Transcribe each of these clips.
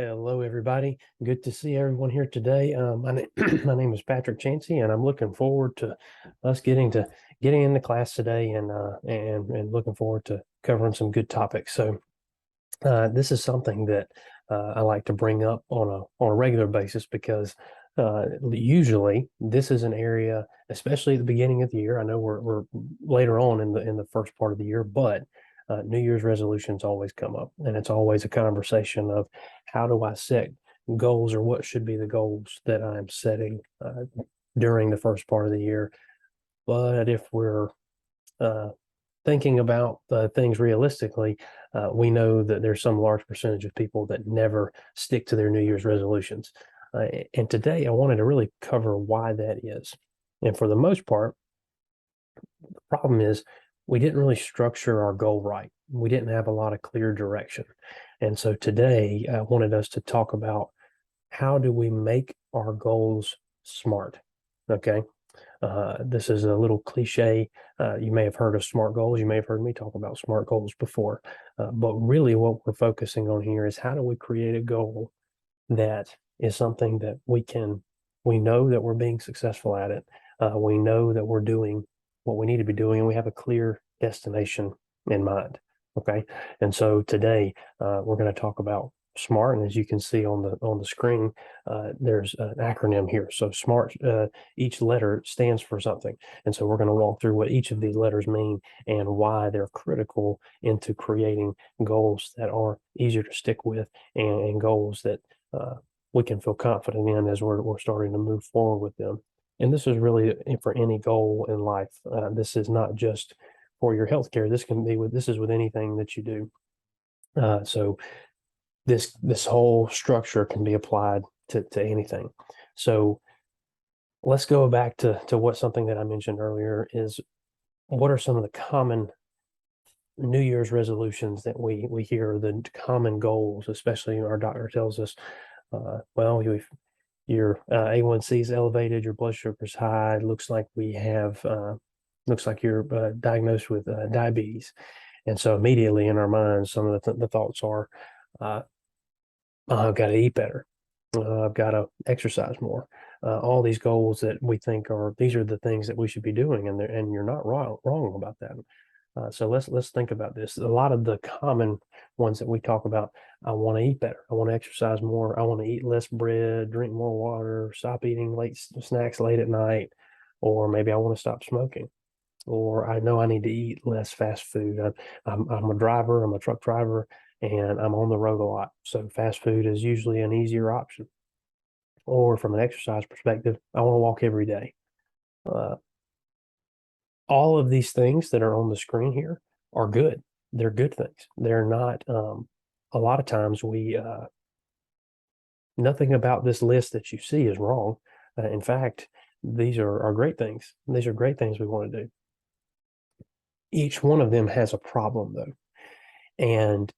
Hello, everybody. Good to see everyone here today. My name is Patrick Chansey, and I'm looking forward to us getting into class today, and looking forward to covering some good topics. So, this is something that I like to bring up on a regular basis because usually this is an area, especially at the beginning of the year. I know we're later on in the first part of the year, but New Year's resolutions always come up, and it's always a conversation of how do I set goals, or what should be the goals that I'm setting during the first part of the year. But if we're uh, thinking about things realistically, we know that there's some large percentage of people that never stick to their New Year's resolutions. And today I wanted to really cover why that is. And for the most part, the problem is we didn't really structure our goal right. We didn't have a lot of clear direction. And so today I wanted us to talk about how do we make our goals SMART? Okay. This is a little cliche. You may have heard of SMART goals. You may have heard me talk about SMART goals before. But really, what we're focusing on here is how do we create a goal that is something that we know that we're being successful at it. We know that we're doing what we need to be doing, and we have a clear destination in mind. Okay. And so today, we're going to talk about SMART, and as you can see on the screen, there's an acronym here. So SMART, each letter stands for something, and so we're going to walk through what each of these letters mean and why they're critical into creating goals that are easier to stick with, and goals that we can feel confident in as we're starting to move forward with them. And this is really for any goal in life. This is not just for your healthcare. This is with anything that you do. So this whole structure can be applied to anything. So let's go back to what something that I mentioned earlier is, what are some of the common New Year's resolutions that we hear, the common goals, especially our doctor tells us, well, your A1C is elevated, your blood sugar is high, looks like you're diagnosed with diabetes. And so immediately in our minds, some of the thoughts are, I've got to eat better. I've got to exercise more. All these goals that we think these are the things that we should be doing, and you're not wrong about that. So let's think about this. A lot of the common ones that we talk about: I want to eat better. I want to exercise more. I want to eat less bread, drink more water, stop eating late snacks late at night, or maybe I want to stop smoking, or I know I need to eat less fast food. I'm a driver. I'm a truck driver, and I'm on the road a lot. So fast food is usually an easier option. Or from an exercise perspective, I want to walk every day. Uh, all of these things that are on the screen here are good. They're good things. They're not, a lot of times nothing about this list that you see is wrong. In fact, these are great things. These are great things we want to do. Each one of them has a problem, though. And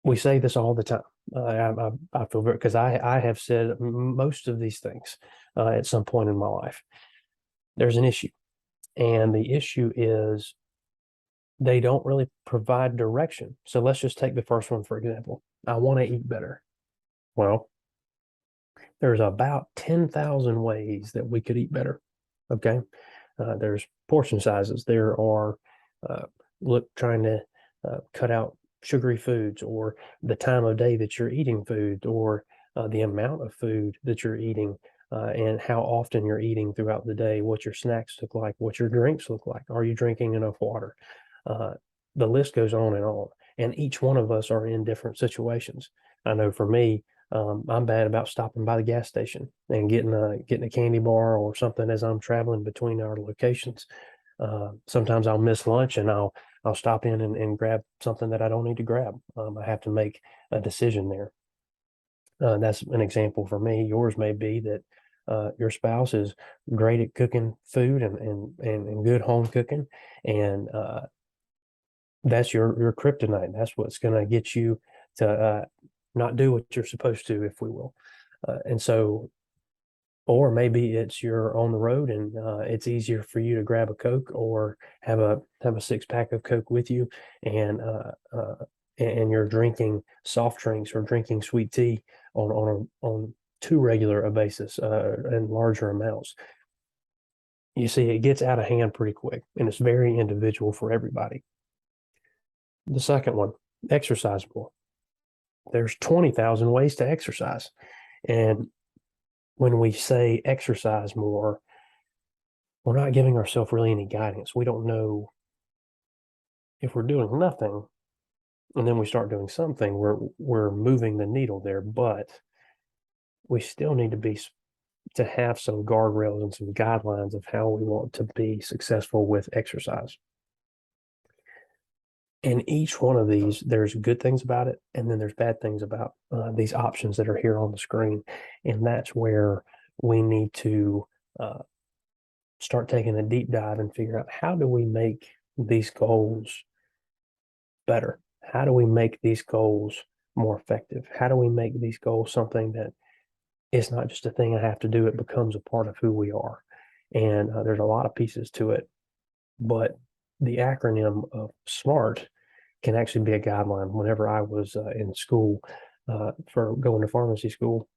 we say this all the time. I feel very, because I have said most of these things at some point in my life. There's an issue. And the issue is they don't really provide direction. So let's just take the first one, for example. I want to eat better. Well, there's about 10,000 ways that we could eat better. Okay. There's portion sizes. There are, trying to cut out sugary foods, or the time of day that you're eating food, or the amount of food that you're eating, and how often you're eating throughout the day, what your snacks look like, what your drinks look like. Are you drinking enough water? The list goes on and on. And each one of us are in different situations. I know for me, I'm bad about stopping by the gas station and getting a candy bar or something as I'm traveling between our locations. Sometimes I'll miss lunch, and I'll stop in and grab something that I don't need to grab. I have to make a decision there. That's an example for me. Yours may be that your spouse is great at cooking food and good home cooking, and that's your kryptonite. That's what's going to get you to not do what you're supposed to, if we will. And so, or maybe you're on the road, and it's easier for you to grab a Coke or have a 6-pack of Coke with you, and and you're drinking soft drinks or drinking sweet tea on too regular a basis and larger amounts, you see it gets out of hand pretty quick, and it's very individual for everybody. The second one, exercise more. There's 20,000 ways to exercise. And when we say exercise more, we're not giving ourselves really any guidance. We don't know if we're doing nothing and then we start doing something, we're moving the needle there, but we still need to have some guardrails and some guidelines of how we want to be successful with exercise. And each one of these, there's good things about it, and then there's bad things about these options that are here on the screen. And that's where we need to start taking a deep dive and figure out, how do we make these goals better? How do we make these goals more effective? How do we make these goals something that is not just a thing I have to do, it becomes a part of who we are? And there's a lot of pieces to it, but the acronym of SMART can actually be a guideline. Whenever I was in school for going to pharmacy school,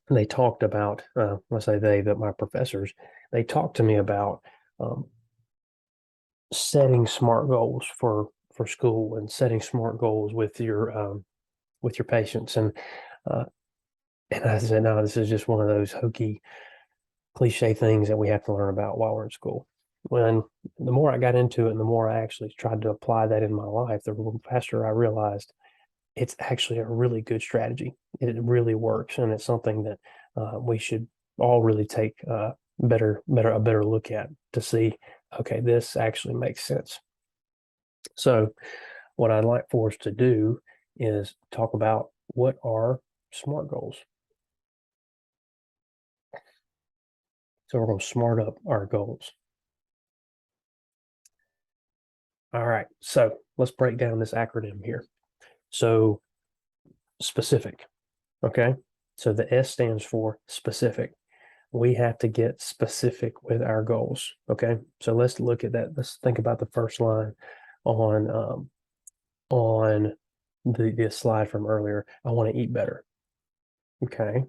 they talked about, I say they, that my professors, they talked to me about setting SMART goals for school and setting SMART goals with your patients. And I said, no, this is just one of those hokey cliche things that we have to learn about while we're in school. When the more I got into it and the more I actually tried to apply that in my life, the faster I realized it's actually a really good strategy. It really works, and it's something that we should all really take a better look at to see, okay, this actually makes sense. So what I'd like for us to do is talk about what are SMART goals. So we're going to SMART up our goals. All right, so let's break down this acronym here. So specific, okay? So the S stands for specific. We have to get specific with our goals, okay? So let's look at that. Let's think about the first line on the slide from earlier. I want to eat better, okay?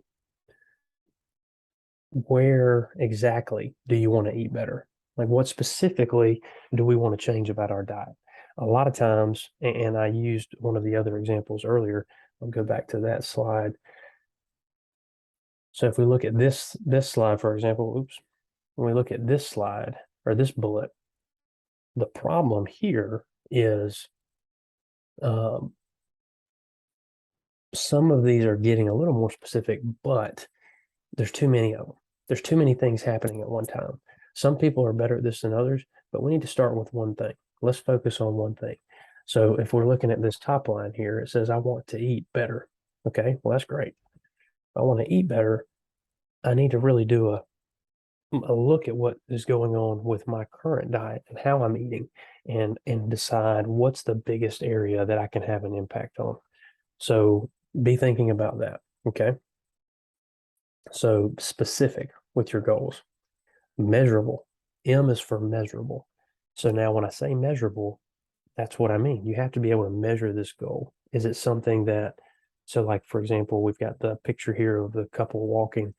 Where exactly do you want to eat better? Like, what specifically do we want to change about our diet? A lot of times, and I used one of the other examples earlier. I'll go back to that slide. So if we look at this slide, for example, when we look at this slide or this bullet, the problem here is some of these are getting a little more specific, but there's too many of them. There's too many things happening at one time. Some people are better at this than others, but we need to start with one thing. Let's focus on one thing. So if we're looking at this top line here, it says, I want to eat better. Okay, well, that's great. If I want to eat better, I need to really do a look at what is going on with my current diet and how I'm eating, and decide what's the biggest area that I can have an impact on. So be thinking about that. Okay. So specific with your goals. Measurable. M is for measurable. So now when I say measurable, that's what I mean. You have to be able to measure this goal. Is it something that, so like, for example, we've got the picture here of the couple walking.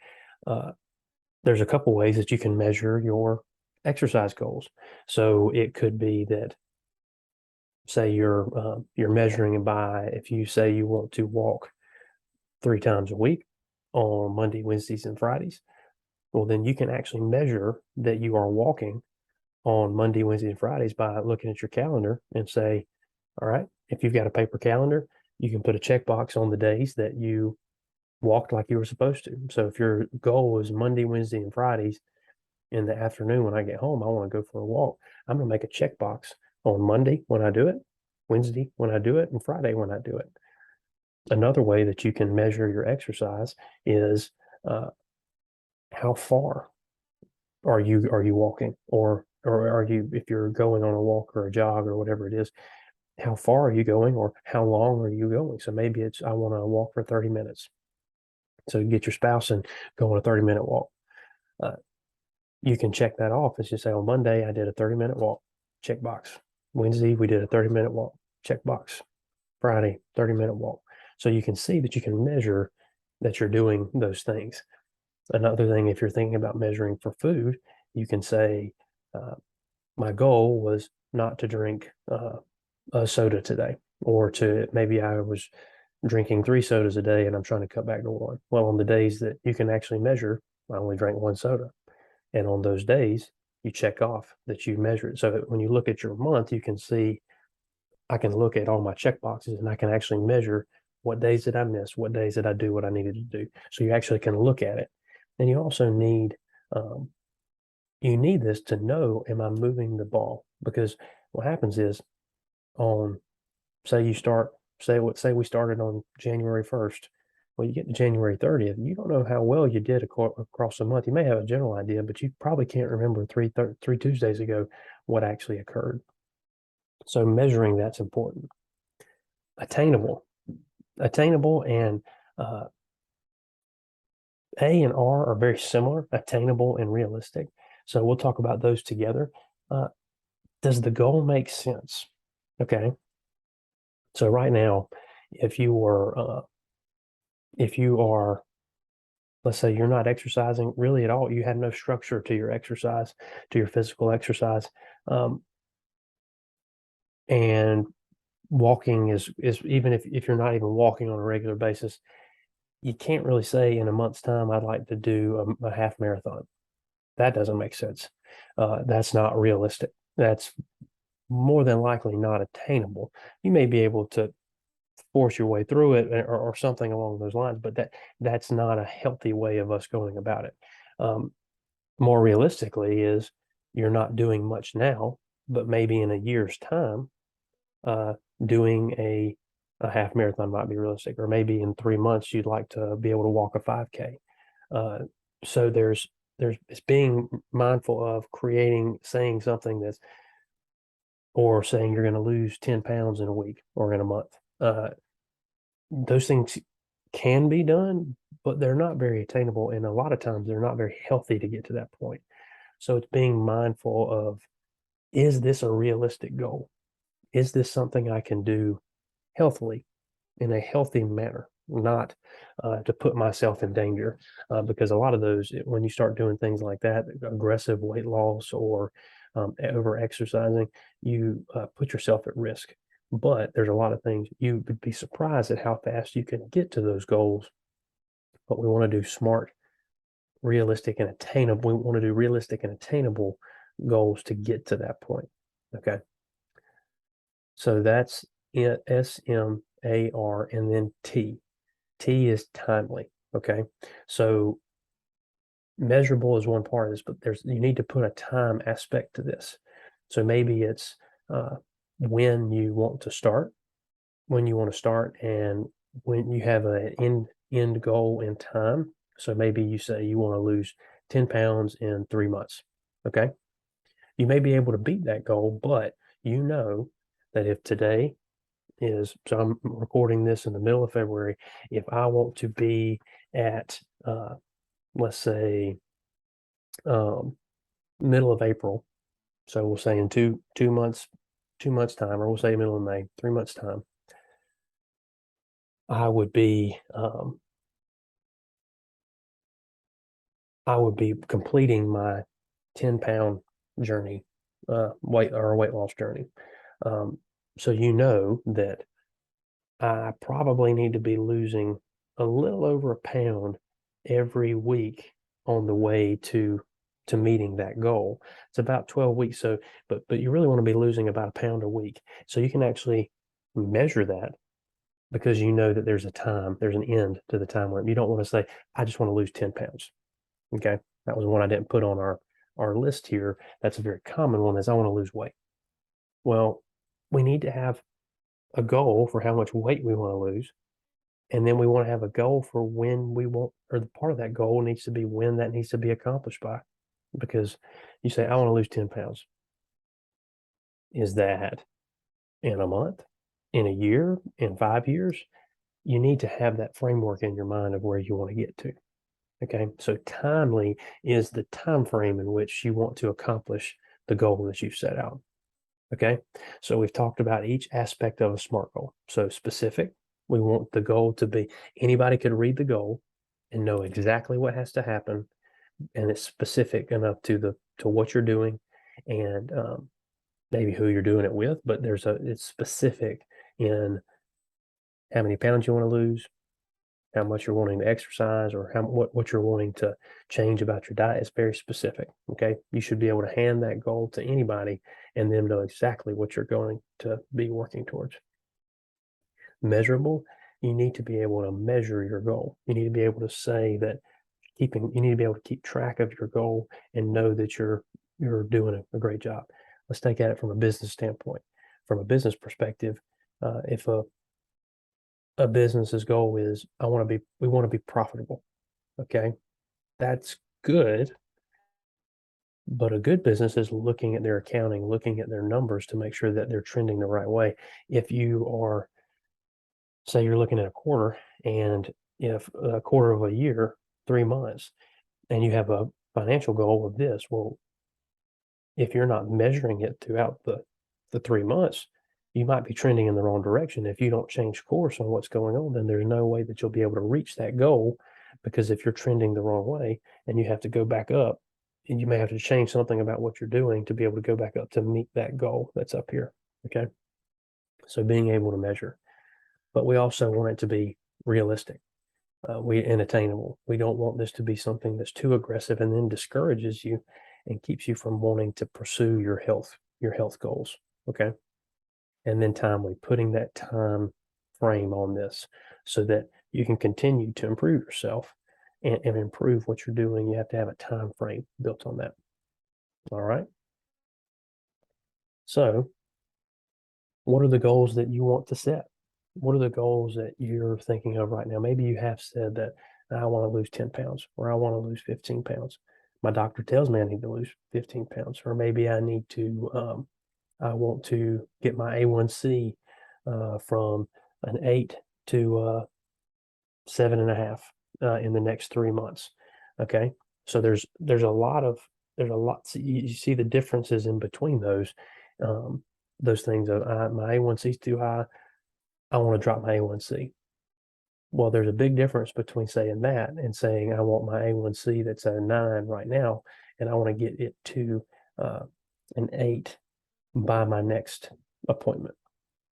There's a couple ways that you can measure your exercise goals. So it could be that, say you're measuring by, if you say you want to walk 3 times a week on Monday, Wednesdays, and Fridays, well, then you can actually measure that you are walking on Monday, Wednesday, and Fridays by looking at your calendar and say, all right, if you've got a paper calendar, you can put a checkbox on the days that you walked like you were supposed to. So if your goal is Monday, Wednesday, and Fridays in the afternoon when I get home, I want to go for a walk, I'm going to make a checkbox on Monday when I do it, Wednesday when I do it, and Friday when I do it. Another way that you can measure your exercise is how far are you walking, or are you, if you're going on a walk or a jog or whatever it is, how far are you going, or how long are you going? So maybe it's, I want to walk for 30 minutes. So you get your spouse and go on a 30-minute walk. You can check that off. It's just say, on Monday, I did a 30-minute walk, check box. Wednesday, we did a 30-minute walk, check box. Friday, 30-minute walk. So you can see that you can measure that you're doing those things. Another thing, if you're thinking about measuring for food, you can say, my goal was not to drink a soda today, or to maybe I was drinking 3 sodas a day and I'm trying to cut back to one. Well, on the days that you can actually measure, I only drank 1 soda. And on those days, you check off that you measure it. So that when you look at your month, you can see, I can look at all my check boxes and I can actually measure what days did I miss, what days did I do what I needed to do. So you actually can look at it. And you also um, need this to know, am I moving the ball? Because what happens is, on say you start say we started on January 1st. Well, you get to January 30th, you don't know how well you did across the month. You may have a general idea, but you probably can't remember three Tuesdays ago what actually occurred. So measuring that's important. Attainable. Attainable and A and R are very similar, attainable and realistic. So we'll talk about those together. Does the goal make sense? Okay. So right now, if you are, let's say you're not exercising really at all, you have no structure to your exercise, to your physical exercise, and walking is even if you're not even walking on a regular basis, you can't really say in a month's time, I'd like to do a half marathon. That doesn't make sense. That's not realistic. That's more than likely not attainable. You may be able to force your way through it, or something along those lines, but that's not a healthy way of us going about it. More realistically is, you're not doing much now, but maybe in a year's time, doing a half marathon might be realistic, or maybe in 3 months you'd like to be able to walk a 5K. So it's being mindful of saying something that's, or saying you're going to lose 10 pounds in a week or in a month. Those things can be done, but they're not very attainable. And a lot of times they're not very healthy to get to that point. So it's being mindful of, is this a realistic goal? Is this something I can do healthily, in a healthy manner, not to put myself in danger? Because a lot of those, when you start doing things like that, aggressive weight loss or over exercising, you put yourself at risk. But there's a lot of things, you would be surprised at how fast you can get to those goals. But we want to do smart, realistic, and attainable. We want to do realistic and attainable goals to get to that point. Okay. So that's it, S-M-A-R, and then T. T is timely. Okay. So measurable is one part of this, but you need to put a time aspect to this. So maybe it's when you want to start, and when you have an end goal in time. So maybe you say you want to lose 10 pounds in 3 months. Okay. You may be able to beat that goal, but you know that if today is, so I'm recording this in the middle of February, if I want to be at, let's say, middle of April, so we'll say in two months time, or we'll say middle of May, 3 months time, I would be completing my 10-pound journey, weight loss journey. So you know that I probably need to be losing a little over a pound every week on the way to meeting that goal. It's about 12 weeks. So, but you really want to be losing about a pound a week. So you can actually measure that, because you know that there's an end to the time limit. You don't want to say, I just want to lose 10 pounds. Okay. That was one I didn't put on our list here. That's a very common one, is I want to lose weight. Well, we need to have a goal for how much weight we want to lose. And then we want to have a goal for when we want, or the part of that goal needs to be when that needs to be accomplished by. Because you say, I want to lose 10 pounds. Is that in a month, in a year, in 5 years? You need to have that framework in your mind of where you want to get to. Okay. So timely is the time frame in which you want to accomplish the goal that you've set out. Okay. So we've talked about each aspect of a SMART goal. So specific, we want the goal to be anybody could read the goal and know exactly what has to happen, and it's specific enough to what you're doing and maybe who you're doing it with, but it's specific in how many pounds you want to lose, how much you're wanting to exercise, or what you're wanting to change about your diet. Is very specific. Okay. You should be able to hand that goal to anybody and them know exactly what you're going to be working towards. Measurable, you need to be able to measure your goal. You need to be able to say that you need to be able to keep track of your goal and know that you're doing a great job. Let's take at it from a business standpoint. From a business perspective, if a business's goal is we want to be profitable. Okay. That's good. But a good business is looking at their accounting, looking at their numbers to make sure that they're trending the right way. If you are, say you're looking at a quarter, and if a quarter of a year, 3 months, and you have a financial goal of this, well, if you're not measuring it throughout the 3 months, you might be trending in the wrong direction. If you don't change course on what's going on, then there's no way that you'll be able to reach that goal, because if you're trending the wrong way and you have to go back up, and you may have to change something about what you're doing to be able to go back up to meet that goal that's up here. Okay. So being able to measure, but we also want it to be realistic. And attainable. We don't want this to be something that's too aggressive and then discourages you and keeps you from wanting to pursue your health goals. Okay. And then timely, putting that time frame on this so that you can continue to improve yourself and improve what you're doing. You have to have a time frame built on that. All right. So, what are the goals that you want to set? What are the goals that you're thinking of right now? Maybe you have said that I want to lose 10 pounds, or I want to lose 15 pounds. My doctor tells me I need to lose 15 pounds, or maybe I want to get my A1C from an 8 to 7.5 in the next 3 months. Okay. So there's a lot. So you see the differences in between those things. My A1C is too high. I want to drop my A1C. Well, there's a big difference between saying that and saying I want my A1C that's a 9 right now, and I want to get it to uh, an 8 by my next appointment.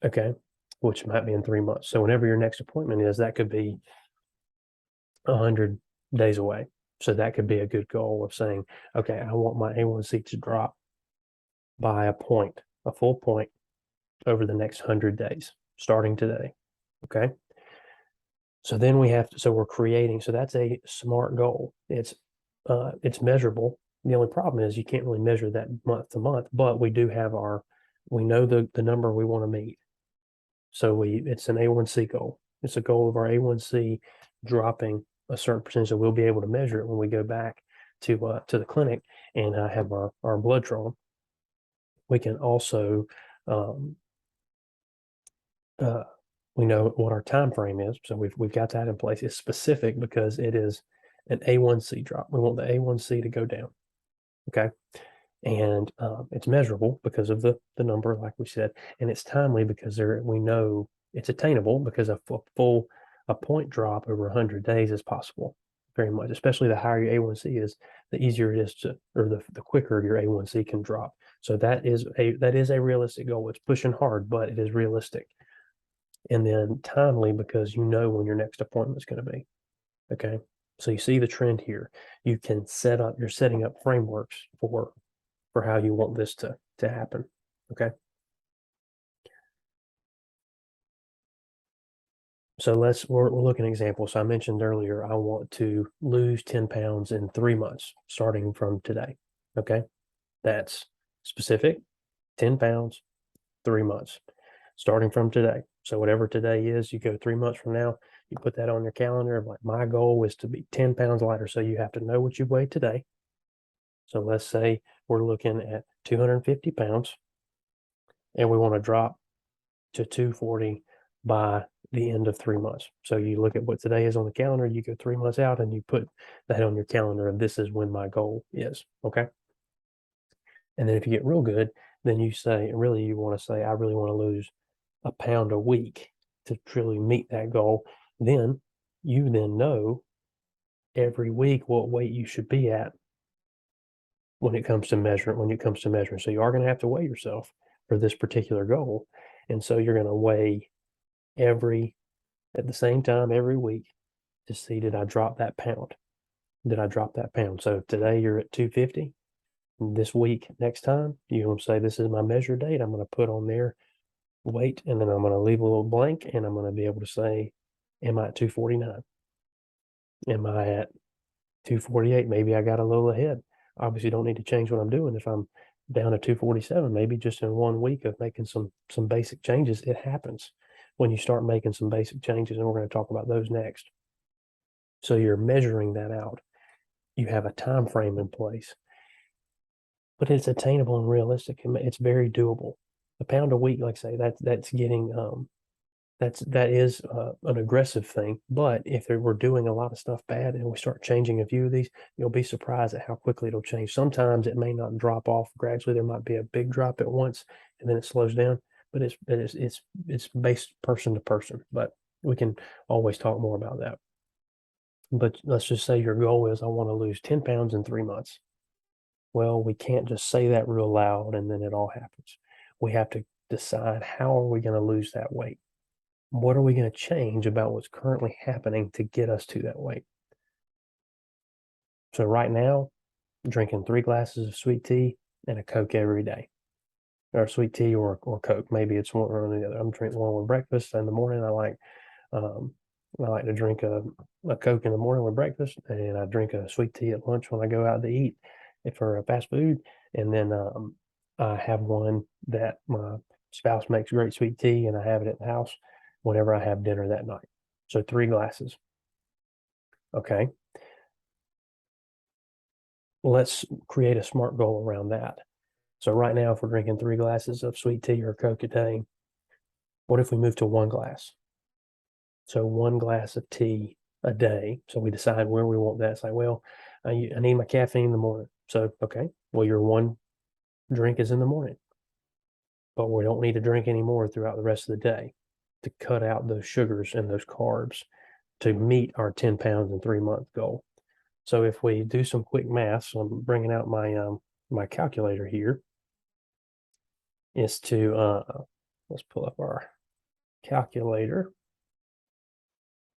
Okay. Which might be in 3 months. So whenever your next appointment is, that could be 100 days away. So that could be a good goal of saying, okay, I want my A1C to drop by a full point over the next 100 days, starting today. Okay. So then we're creating, so that's a SMART goal. It's measurable. The only problem is you can't really measure that month to month, but we know the number we want to meet. So it's an A1C goal. It's a goal of our A1C dropping a certain percentage, so we'll be able to measure it when we go back to the clinic and have our blood drawn. We can also we know what our time frame is, so we've got that in place. It's specific because it is an A1C drop. We want the A1C to go down. Okay. And it's measurable because of the number, like we said, and it's timely because we know it's attainable because a point drop over 100 days is possible. Very much, especially the higher your A1C is, the easier it is the quicker your A1C can drop. So that is a realistic goal. It's pushing hard, but it is realistic. And then timely because you know when your next appointment is going to be. Okay. So you see the trend here. You're setting up frameworks for how you want this to happen. Okay. So we're looking at examples. So I mentioned earlier, I want to lose 10 pounds in 3 months, starting from today. Okay. That's specific, 10 pounds, 3 months, starting from today. So whatever today is, you go 3 months from now, you put that on your calendar. Like, my goal is to be 10 pounds lighter. So you have to know what you weigh today. So let's say we're looking at 250 pounds and we want to drop to 240 by the end of 3 months. So you look at what today is on the calendar, you go 3 months out and you put that on your calendar, and this is when my goal is. Okay. And then if you get real good, then you say, really, you want to say, I really want to lose a pound a week to truly meet that goal. Then you then know every week what weight you should be at when it comes to measuring. So you are going to have to weigh yourself for this particular goal. And so you're going to weigh at the same time every week to see, did I drop that pound? Did I drop that pound? So today you're at 250. This week, next time, you're going to say, this is my measure date. I'm going to put on there weight, and then I'm going to leave a little blank, and I'm going to be able to say, am I at 249? Am I at 248? Maybe I got a little ahead. Obviously, don't need to change what I'm doing if I'm down to 247. Maybe just in 1 week of making some basic changes, it happens when you start making some basic changes, and we're going to talk about those next. So you're measuring that out. You have a time frame in place, but it's attainable and realistic. It's very doable. A pound a week, like I say, that's getting that is an aggressive thing. But if we're doing a lot of stuff bad and we start changing a few of these, you'll be surprised at how quickly it'll change. Sometimes it may not drop off gradually. There might be a big drop at once, and then it slows down. But it's based person to person. But we can always talk more about that. But let's just say your goal is, I want to lose 10 pounds in 3 months. Well, we can't just say that real loud and then it all happens. We have to decide, how are we going to lose that weight? What are we going to change about what's currently happening to get us to that weight? So right now, drinking 3 glasses of sweet tea and a Coke every day, or sweet tea or Coke. Maybe it's one or the other. I'm drinking one with breakfast in the morning. I like to drink a Coke in the morning with breakfast, and I drink a sweet tea at lunch when I go out to eat for a fast food. And then I have one that my spouse makes great sweet tea, and I have it at the house whenever I have dinner that night. So 3 glasses. Okay. Let's create a SMART goal around that. So right now, if we're drinking 3 glasses of sweet tea or Coke a day, what if we move to 1 glass? So 1 glass of tea a day. So we decide where we want that. It's like, well, I need my caffeine in the morning. So, okay, well, your 1 drink is in the morning, but we don't need to drink any more throughout the rest of the day to cut out those sugars and those carbs to meet our 10 pounds in 3 month goal. So if we do some quick math, so I'm bringing out my calculator here, is to, let's pull up our calculator.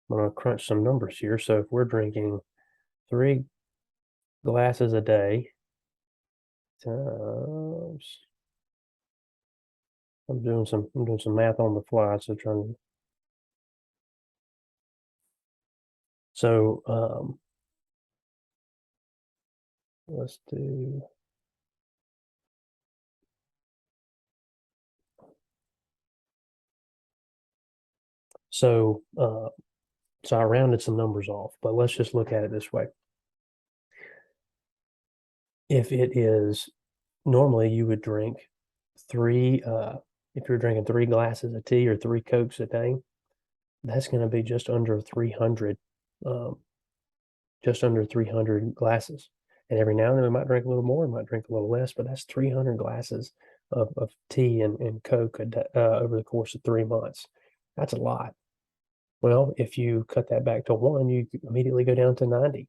I'm going to crunch some numbers here. So if we're drinking 3 glasses a day times, I'm doing some math on the fly, so let's do, so I rounded some numbers off, but let's just look at it this way. If it is, normally you would drink 3, if you're drinking 3 glasses of tea or 3 Cokes a day, that's going to be just under 300 glasses. And every now and then we might drink a little more, we might drink a little less, but that's 300 glasses of tea and Coke over the course of 3 months. That's a lot. Well, if you cut that back to 1, you immediately go down to 90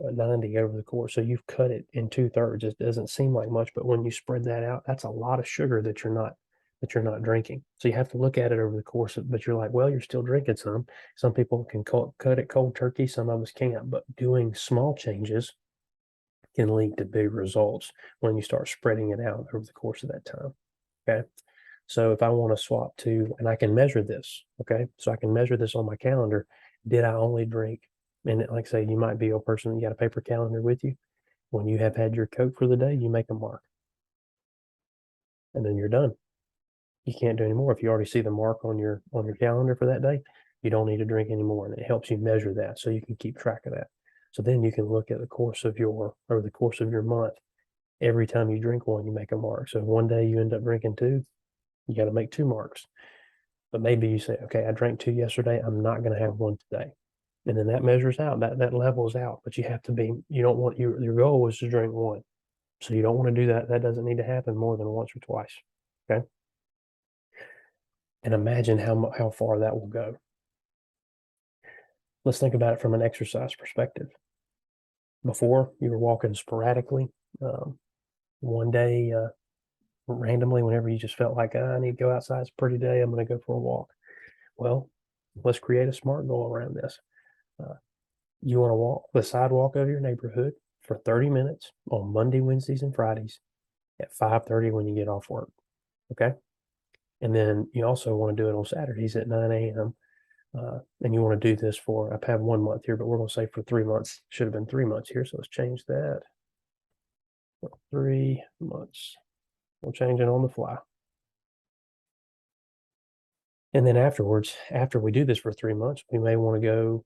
over the course. So you've cut it in 2/3. It doesn't seem like much, but when you spread that out, that's a lot of sugar that you're not drinking. So you have to look at it over the course of, but you're like, well, you're still drinking some. Some people can cut it cold turkey, some of us can't, but doing small changes can lead to big results when you start spreading it out over the course of that time. Okay. So if I want to swap to, and I can measure this, okay, so I can measure this on my calendar. Did I only drink? And like I say, you might be a person that got a paper calendar with you. When you have had your Coke for the day, you make a mark, and then you're done. You can't do any more. If you already see the mark on your calendar for that day, you don't need to drink anymore, and it helps you measure that so you can keep track of that. So then you can look at the course of your month. Every time you drink one, you make a mark. So if one day you end up drinking 2, you got to make 2 marks. But maybe you say, okay, I drank 2 yesterday, I'm not going to have 1 today. And then that measures out, that levels out. But you have to be, you don't want, your goal is to drink 1. So you don't want to do that. That doesn't need to happen more than once or twice. Okay. And imagine how far that will go. Let's think about it from an exercise perspective. Before, you were walking sporadically, one day, randomly, whenever you just felt like, I need to go outside. It's a pretty day. I'm going to go for a walk. Well, let's create a SMART goal around this. You want to walk the sidewalk of your neighborhood for 30 minutes on Monday, Wednesdays, and Fridays at 5:30 when you get off work. Okay. And then you also want to do it on Saturdays at 9 a.m. And you want to do this for, I have 1 month here, but we're going to say for 3 months. Should have been 3 months here. So let's change that. 3 months. We'll change it on the fly. And then afterwards, after we do this for 3 months, we may want to go,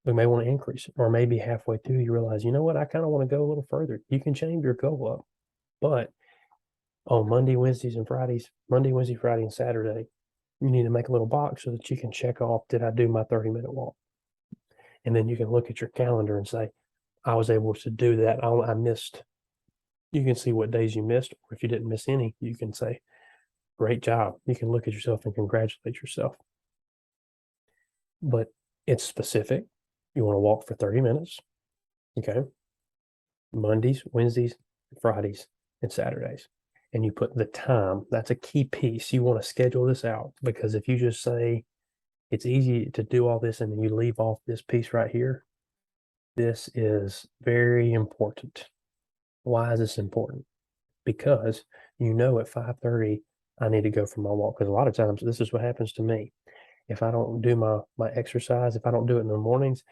we may want to increase it, or maybe halfway through you realize, you know what, I kind of want to go a little further. You can change your goal up, but on Monday, Wednesdays, and Fridays, Monday, Wednesday, Friday, and Saturday, you need to make a little box so that you can check off, did I do my 30-minute walk? And then you can look at your calendar and say, I was able to do that. I missed. You can see what days you missed, or if you didn't miss any, you can say, great job. You can look at yourself and congratulate yourself. But it's specific. You want to walk for 30 minutes. Okay. Mondays, Wednesdays, Fridays, and Saturdays. And you put the time. That's a key piece. You want to schedule this out, because if you just say it's easy to do all this and then you leave off this piece right here, this is very important. Why is this important? Because you know at 5:30 I need to go for my walk. Because a lot of times this is what happens to me. If I don't do my exercise, if I don't do it in the mornings,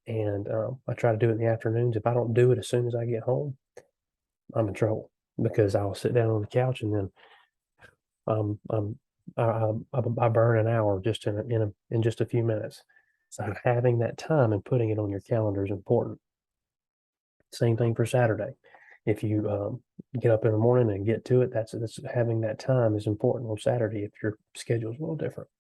and I try to do it in the afternoons, if I don't do it as soon as I get home, I'm in trouble, because I'll sit down on the couch and then um, um, I burn an hour just in just a few minutes. So having that time and putting it on your calendar is important. Same thing for Saturday. If you get up in the morning and get to it, that's having that time is important on Saturday if your schedule is a little different.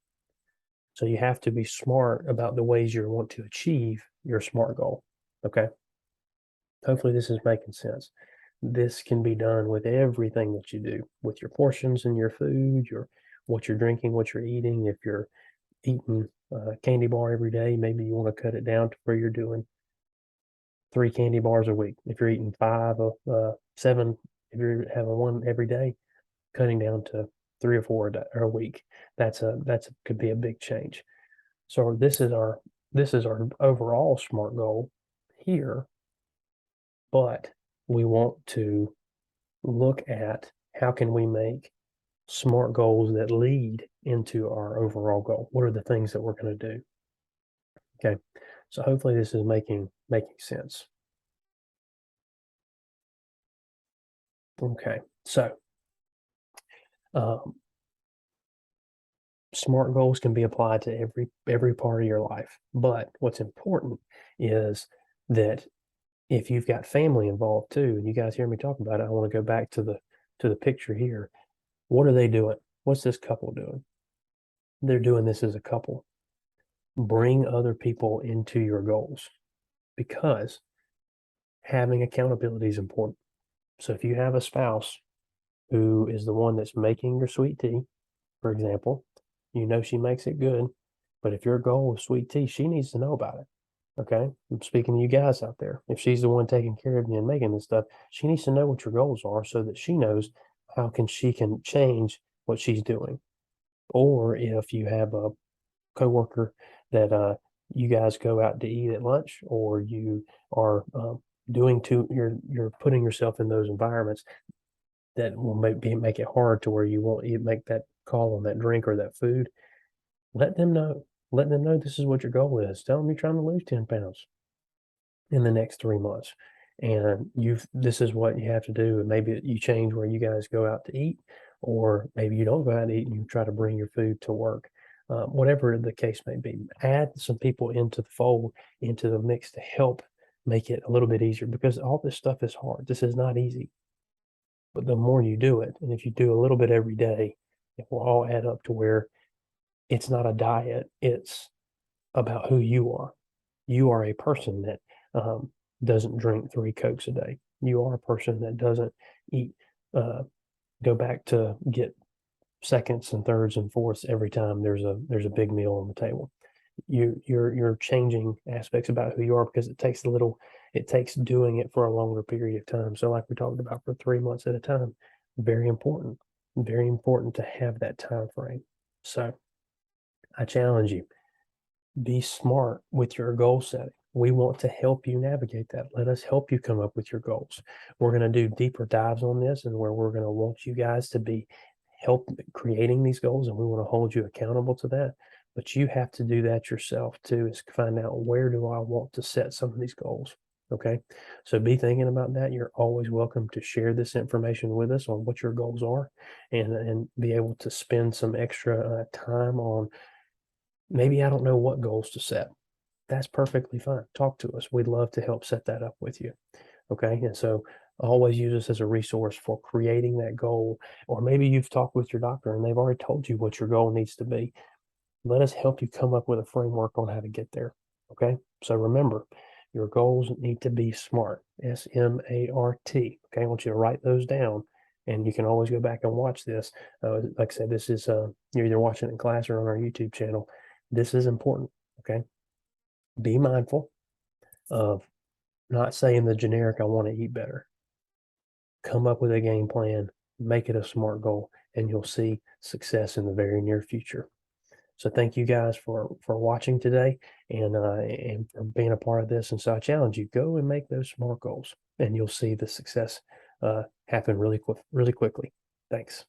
So you have to be smart about the ways you want to achieve your SMART goal. Okay. Hopefully this is making sense. This can be done with everything that you do, with your portions and your food, what you're drinking, what you're eating. If you're eating a candy bar every day, maybe you want to cut it down to where you're doing 3 candy bars a week. If you're eating 7, if you're having one every day, cutting down to 3 or 4 or a week. Could be a big change. So this is our overall SMART goal here, but we want to look at how can we make SMART goals that lead into our overall goal. What are the things that we're going to do? Okay, so hopefully this is making sense. Okay, so SMART goals can be applied to every part of your life, but what's important is that if you've got family involved too, and you guys hear me talk about it, I want to go back to the picture here. What are they doing? What's this couple doing? They're doing this as a couple. Bring other people into your goals, because having accountability is important. So if you have a spouse who is the one that's making your sweet tea, for example, you know she makes it good, but if your goal is sweet tea, she needs to know about it. Okay. I'm speaking to you guys out there. If she's the one taking care of you and making this stuff, she needs to know what your goals are so that she knows how she can change what she's doing. Or if you have a coworker that you guys go out to eat at lunch, or you are you're putting yourself in those environments that will make it hard to where you won't make that call on that drink or that food. Let them know. Let them know this is what your goal is. Tell them you're trying to lose 10 pounds in the next 3 months. And this is what you have to do. And maybe you change where you guys go out to eat, or maybe you don't go out to eat and you try to bring your food to work. Whatever the case may be, add some people into the fold, into the mix, to help make it a little bit easier, because all this stuff is hard. This is not easy. But the more you do it, and if you do a little bit every day, it will all add up to where it's not a diet. It's about who you are. You are a person that doesn't drink 3 Cokes a day. you are a person that doesn't eat, go back to get seconds and thirds and fourths every time there's a big meal on the table. You're changing aspects about who you are because it takes doing it for a longer period of time. So like we talked about, for 3 months at a time, very important to have that time frame. So I challenge you, be smart with your goal setting. We want to help you navigate that. Let us help you come up with your goals. We're going to do deeper dives on this, and where we're going to want you guys to be help creating these goals, and we want to hold you accountable to that. But you have to do that yourself too, is find out, where do I want to set some of these goals? Okay. So be thinking about that. You're always welcome to share this information with us on what your goals are, and be able to spend some extra time on, maybe I don't know what goals to set. That's perfectly fine. Talk to us. We'd love to help set that up with you. Okay. And so always use us as a resource for creating that goal. Or maybe you've talked with your doctor and they've already told you what your goal needs to be. Let us help you come up with a framework on how to get there. Okay. So remember, your goals need to be SMART, S-M-A-R-T. Okay. I want you to write those down, and you can always go back and watch this. Like I said, this is, you're either watching it in class or on our YouTube channel. This is important. Okay. Be mindful of not saying the generic, I want to eat better. Come up with a game plan, make it a SMART goal, and you'll see success in the very near future. So thank you guys for watching today, and for being a part of this. And so I challenge you, go and make those SMART goals, and you'll see the success happen really quickly. Thanks.